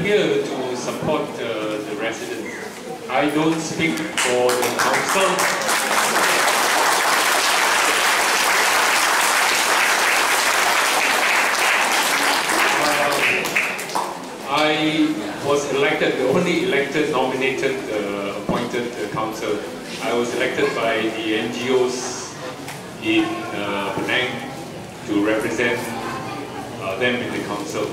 here to support the residents. I don't speak for the council. I was elected, the only elected, nominated, appointed council. I was elected by the NGOs in Penang to represent them in the council.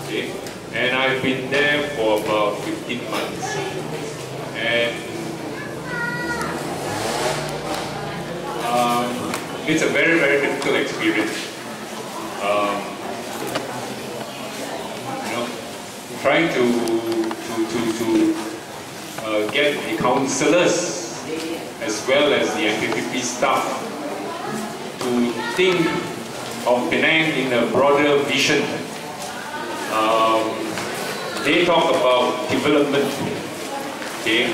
Okay? And I've been there for about 15 months. And it's a very, very difficult experience. Trying to get the councillors as well as the MPPP staff to think of Penang in a broader vision. They talk about development, okay,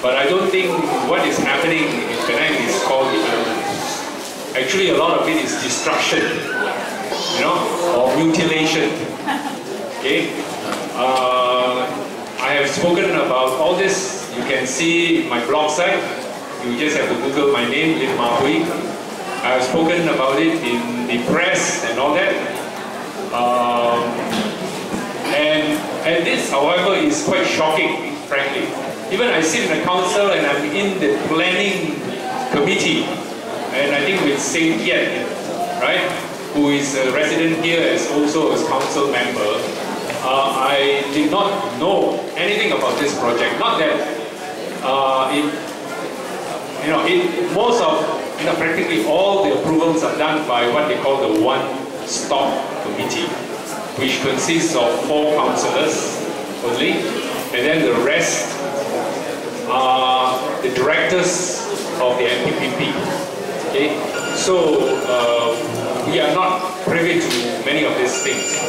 but I don't think what is happening in Penang is called development. Actually, a lot of it is destruction, or mutilation. Okay. I have spoken about all this. You can see my blog site. You just have to Google my name, Lim Mah Hui. I have spoken about it in the press and all that. And this, however, is quite shocking, frankly. Even I sit in the council and I'm in the planning committee, and I think with Saint Yet, right, who is a resident here as also as council member. I did not know anything about this project. Not that practically all the approvals are done by what they call the one-stop committee, which consists of 4 councillors only, and then the rest are the directors of the MPPP. Okay, so we are not privy to many of these things.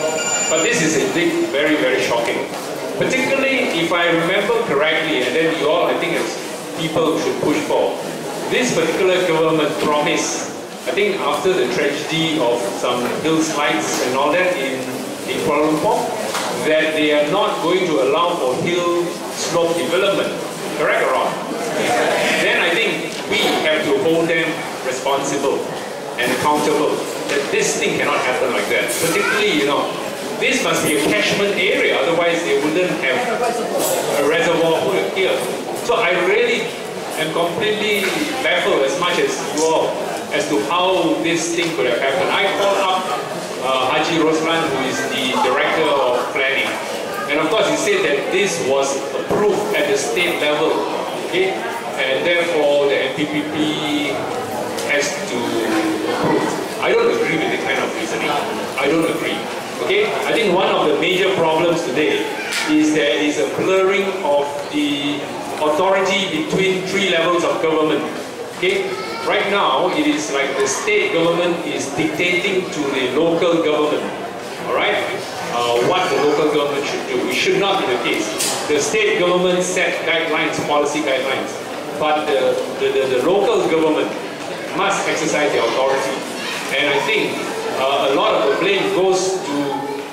But this is indeed very, very shocking. Particularly if I remember correctly, and then you all, I think, as people should push for, this particular government promised, I think after the tragedy of some hill slides and all that in Kuala Lumpur, that they are not going to allow for hill slope development. Correct or wrong? Then I think we have to hold them responsible and accountable that this thing cannot happen like that. Particularly, this must be a catchment area, otherwise they wouldn't have a reservoir here. So I really am completely baffled as much as you all as to how this thing could have happened. I called up Haji Roslan, who is the director of planning, and of course he said that this was approved at the state level, okay, and therefore the MPPP has to approve. I don't agree with the kind of reasoning. I don't agree. Okay, I think one of the major problems today is there is a blurring of the authority between 3 levels of government. Okay, right now it is like the state government is dictating to the local government. All right, what the local government should do. It should not be the case. The state government set guidelines, policy guidelines, but the local government must exercise their authority. And I think a lot of the blame goes to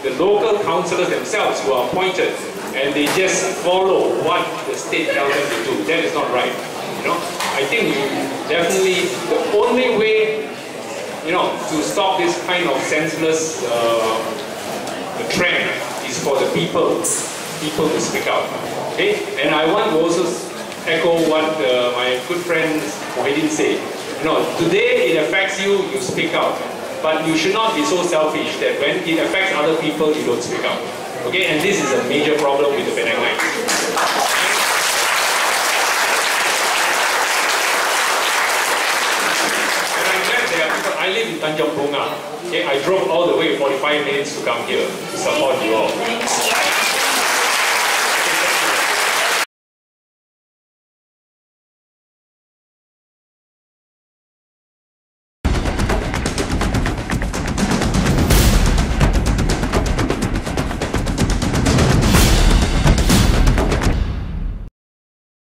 the local councillors themselves who are appointed, and they just follow what the state tells them to do. That is not right. I think definitely the only way, to stop this kind of senseless trend is for the people to speak out. Okay, and I want to also echo what my good friend Mohidin said. Today it affects you, you speak out. But you should not be so selfish that when it affects other people, you don't speak out. Okay, and this is a major problem with the Penang line. And I'm glad there are people. I live in Tanjung Bungah. Okay, I drove all the way 45 minutes to come here to support you all.